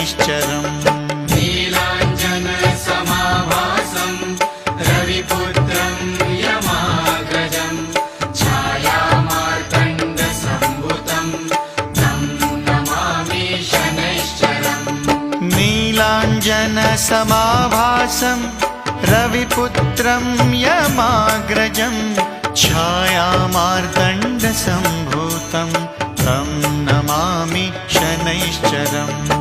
शनैश्चरम्। नीलाञ्जनसमाभासं रविपुत्रं यमाग्रजं छायामार्तण्डसम्भुतं तं नमामि शनैश्चरम्। नीलाञ्जनसमाभासं रविपुत्रं यमाग्रजं छायामार्तण्डसम्भूतं तं नमामि शनैश्चरम्।